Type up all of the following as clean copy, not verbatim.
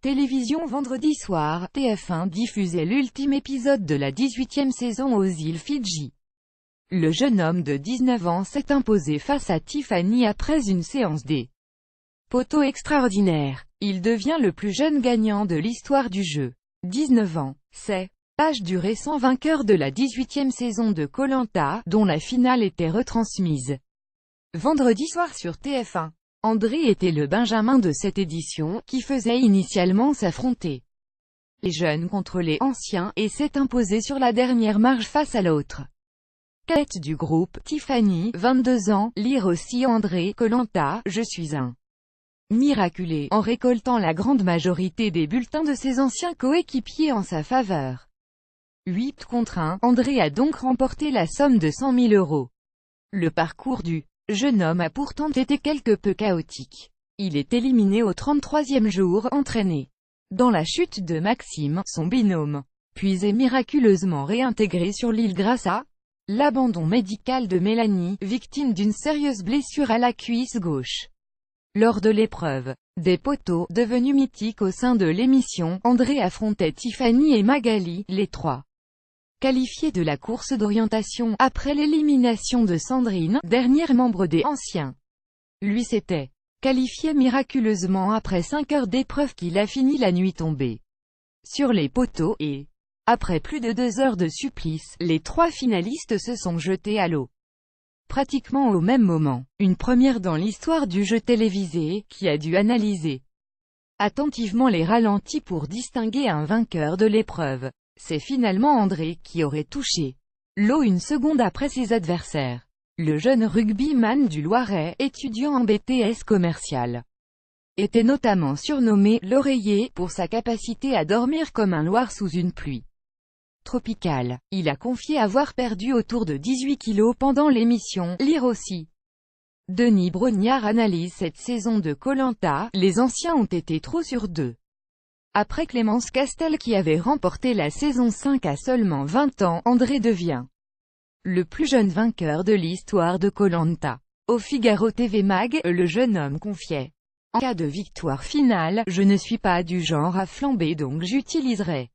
Télévision vendredi soir, TF1 diffusait l'ultime épisode de la 18e saison aux îles Fidji. Le jeune homme de 19 ans s'est imposé face à Tiffany après une séance des poteaux extraordinaire. Il devient le plus jeune gagnant de l'histoire du jeu. 19 ans, c'est l'âge du récent vainqueur de la 18e saison de Koh-Lanta, dont la finale était retransmise vendredi soir sur TF1. André était le benjamin de cette édition, qui faisait initialement s'affronter les jeunes contre les anciens, et s'est imposé sur la dernière marche face à l'autre cadette du groupe, Tiffany, 22 ans, lire aussi André, Koh-Lanta, je suis un miraculé, en récoltant la grande majorité des bulletins de ses anciens coéquipiers en sa faveur. 8 contre 1, André a donc remporté la somme de 100 000 €. Le parcours du jeune homme a pourtant été quelque peu chaotique. Il est éliminé au 33e jour, entraîné dans la chute de Maxime, son binôme, puis est miraculeusement réintégré sur l'île grâce à l'abandon médical de Mélanie, victime d'une sérieuse blessure à la cuisse gauche. Lors de l'épreuve des poteaux, devenue mythique au sein de l'émission, André affrontait Tiffany et Magali, les trois qualifiés de la course d'orientation, après l'élimination de Sandrine, dernière membre des anciens. Lui s'était qualifié miraculeusement après 5 heures d'épreuve qu'il a fini la nuit tombée sur les poteaux, et après plus de 2 heures de supplice, les 3 finalistes se sont jetés à l'eau. Pratiquement au même moment, une première dans l'histoire du jeu télévisé, qui a dû analyser attentivement les ralentis pour distinguer un vainqueur de l'épreuve. C'est finalement André qui aurait touché l'eau une seconde après ses adversaires. Le jeune rugbyman du Loiret, étudiant en BTS commercial, était notamment surnommé « l'oreiller » pour sa capacité à dormir comme un loir sous une pluie tropicale. Il a confié avoir perdu autour de 18 kilos pendant l'émission, lire aussi. Denis Brognard analyse cette saison de Koh-Lanta, les anciens ont été trop sur deux. Après Clémence Castel qui avait remporté la saison 5 à seulement 20 ans, André devient le plus jeune vainqueur de l'histoire de Koh-Lanta. Au Figaro TV Mag, le jeune homme confiait: en cas de victoire finale, je ne suis pas du genre à flamber, donc j'utiliserai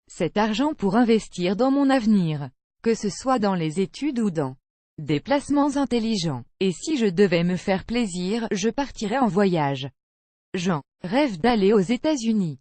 cet argent pour investir dans mon avenir, que ce soit dans les études ou dans des placements intelligents. Et si je devais me faire plaisir, je partirais en voyage. Jean rêve d'aller aux États-Unis.